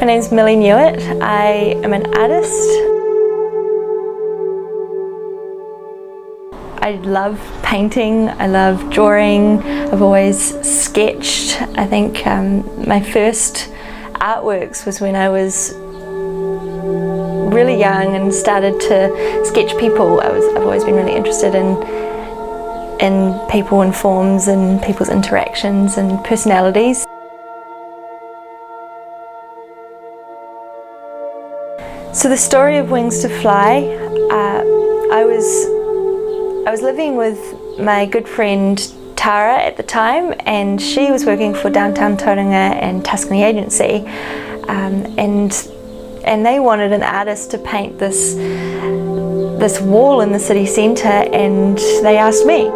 name's Millie Newitt. I am an artist. I love painting, I love drawing, I've always sketched. I think my first artworks was when I was really young and started to sketch people. I've always been really interested in people and forms and people's interactions and personalities. So the story of Wings to Fly, I was living with my good friend Tara at the time, and she was working for Downtown Tauranga and Tuscany Agency, and they wanted an artist to paint this wall in the city centre, and they asked me.